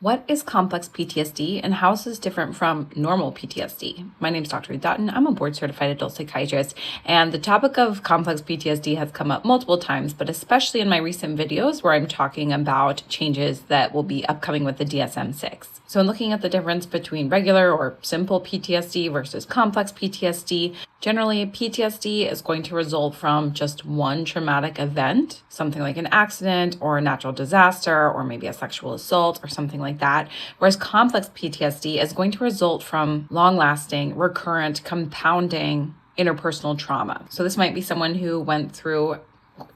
What is complex PTSD and how is this different from normal PTSD? My name is Dr. Ruth Dutton. I'm a board certified adult psychiatrist, and the topic of complex PTSD has come up multiple times, but especially in my recent videos where I'm talking about changes that will be upcoming with the DSM-6. So in looking at the difference between regular or simple PTSD versus complex PTSD, generally PTSD is going to result from just one traumatic event, something like an accident or a natural disaster or maybe a sexual assault or something like that. Whereas complex PTSD is going to result from long-lasting, recurrent, compounding interpersonal trauma. So this might be someone who went through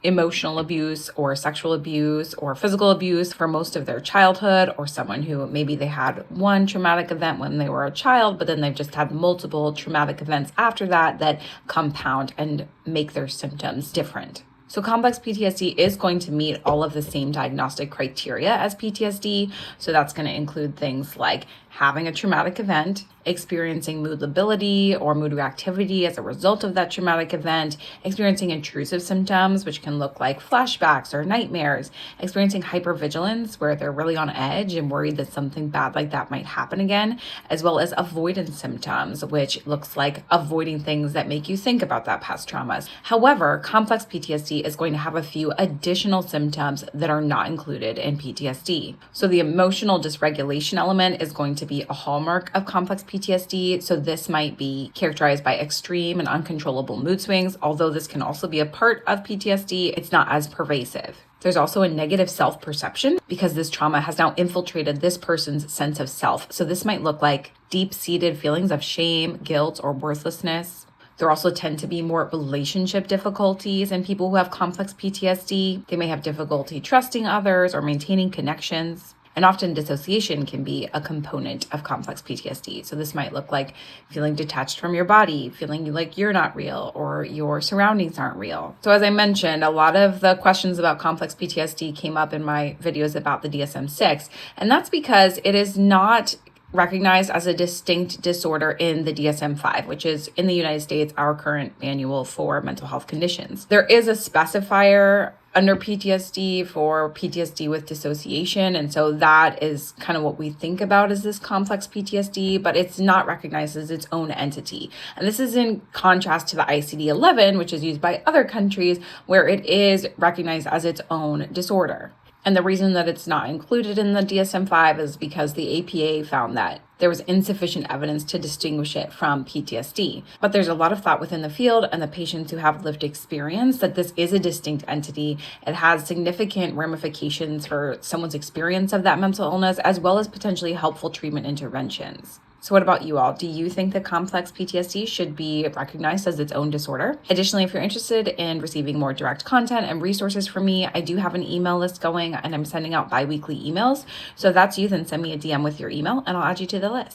emotional abuse or sexual abuse or physical abuse for most of their childhood, or someone who maybe they had one traumatic event when they were a child, but then they've just had multiple traumatic events after that compound and make their symptoms different. So complex PTSD is going to meet all of the same diagnostic criteria as PTSD. So that's going to include things like having a traumatic event, experiencing mood lability or mood reactivity as a result of that traumatic event, experiencing intrusive symptoms, which can look like flashbacks or nightmares, experiencing hypervigilance, where they're really on edge and worried that something bad like that might happen again, as well as avoidance symptoms, which looks like avoiding things that make you think about that past traumas. However, complex PTSD is going to have a few additional symptoms that are not included in PTSD. So the emotional dysregulation element is going to be a hallmark of complex PTSD. So this might be characterized by extreme and uncontrollable mood swings. Although this can also be a part of PTSD, it's not as pervasive. There's also a negative self-perception because this trauma has now infiltrated this person's sense of self. So this might look like deep-seated feelings of shame, guilt, or worthlessness. There also tend to be more relationship difficulties in people who have complex PTSD. They may have difficulty trusting others or maintaining connections. And often dissociation can be a component of complex PTSD. So this might look like feeling detached from your body, feeling like you're not real or your surroundings aren't real. So as I mentioned, a lot of the questions about complex PTSD came up in my videos about the DSM-6. And that's because it is not recognized as a distinct disorder in the DSM-5, which is in the United States, our current manual for mental health conditions. There is a specifier under PTSD for PTSD with dissociation. And so that is kind of what we think about as this complex PTSD, but it's not recognized as its own entity. And this is in contrast to the ICD-11, which is used by other countries, where it is recognized as its own disorder. And the reason that it's not included in the DSM-5 is because the APA found that there was insufficient evidence to distinguish it from PTSD. But there's a lot of thought within the field and the patients who have lived experience that this is a distinct entity. It has significant ramifications for someone's experience of that mental illness, as well as potentially helpful treatment interventions. So what about you all? Do you think that complex PTSD should be recognized as its own disorder? Additionally, if you're interested in receiving more direct content and resources from me, I do have an email list going and I'm sending out bi-weekly emails. So if that's you, then send me a DM with your email and I'll add you to the list.